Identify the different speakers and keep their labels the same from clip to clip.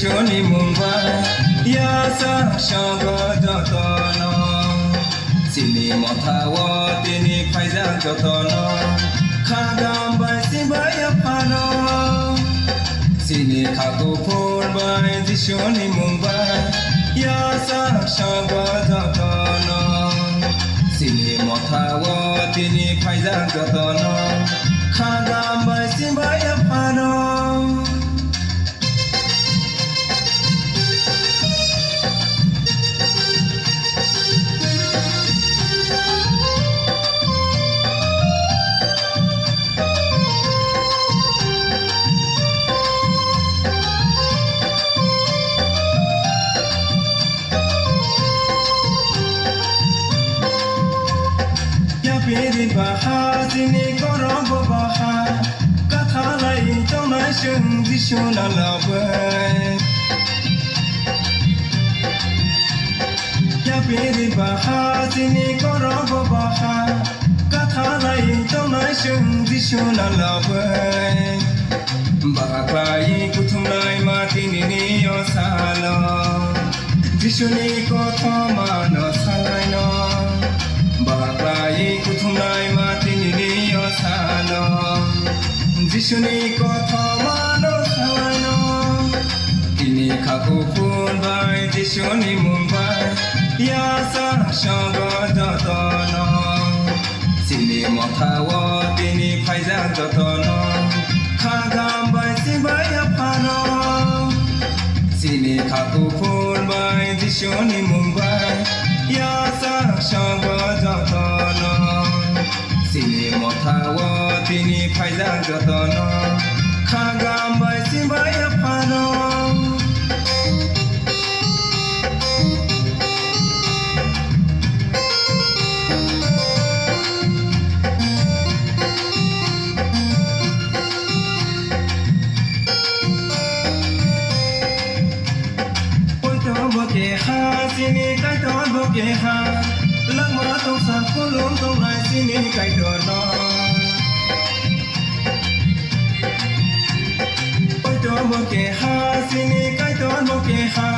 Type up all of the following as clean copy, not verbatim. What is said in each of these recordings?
Speaker 1: যিশুনি মুম্বাই ইয়াসা সগযতন চিনি মথাও তিনি ফাইজা যতন খাগামবাই সিবাই ফান চিনি খাকু ফুরবাই যিশুনি মুম্বাই ইয়াসা সগযতন চিনি মথাও তিনি ফাইজা যতন খাগামবাই সিবাই fun Piri baha sini korong baha kata lain tonai seng disuna labai ya piri baha sini korong baha kata lain tonai seng disuna labai bagai kutumai mati ni osalo disuni kotha mano salaino bagai kutumai mati ni osalo যিশুনি কথা মানো সালাইনো তিনি খাকু ফুরবাই যিশুনি মুম্বাই ইয়াসা সগযতন চিনি মথাও তিনি ফাইজা যতন খাগামবাই সিবাই fun চিনি খাকু ফুরবাই যিশুনি মুম্বাই ইয়াসা সগযতন চিনি মথাও তিনি ফাইজা যতন খাগামবাই সিবাই ফান পইতো বকে হা চিনি কাইতো বকে হা langma tong sa kulung tong lai sini kai dono oi to mo ke ha sini kai don mo ke ha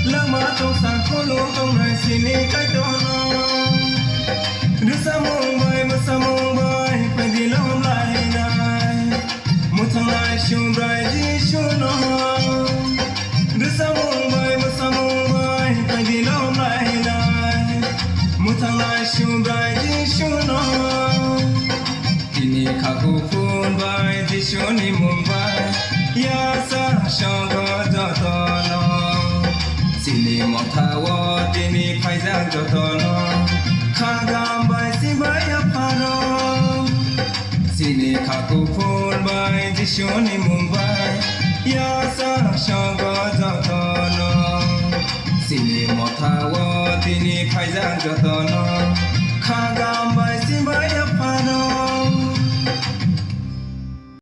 Speaker 1: langma tong sa kulung tong lai sini kai dono du sa mong bai pai di lom lai nai mo thang lai shun rai ji shun no du sa mong bai pai di lom lai mutangai shunbai jishuno tini khaku funbai jishuni mumbai yasa sogojoton sini mothawo tini phaiza joton khagambai sibai phano sini khaku funbai jishuni mumbai yasa sogojoton চিনি মথাও তিনি ফাইজা যতন খাগা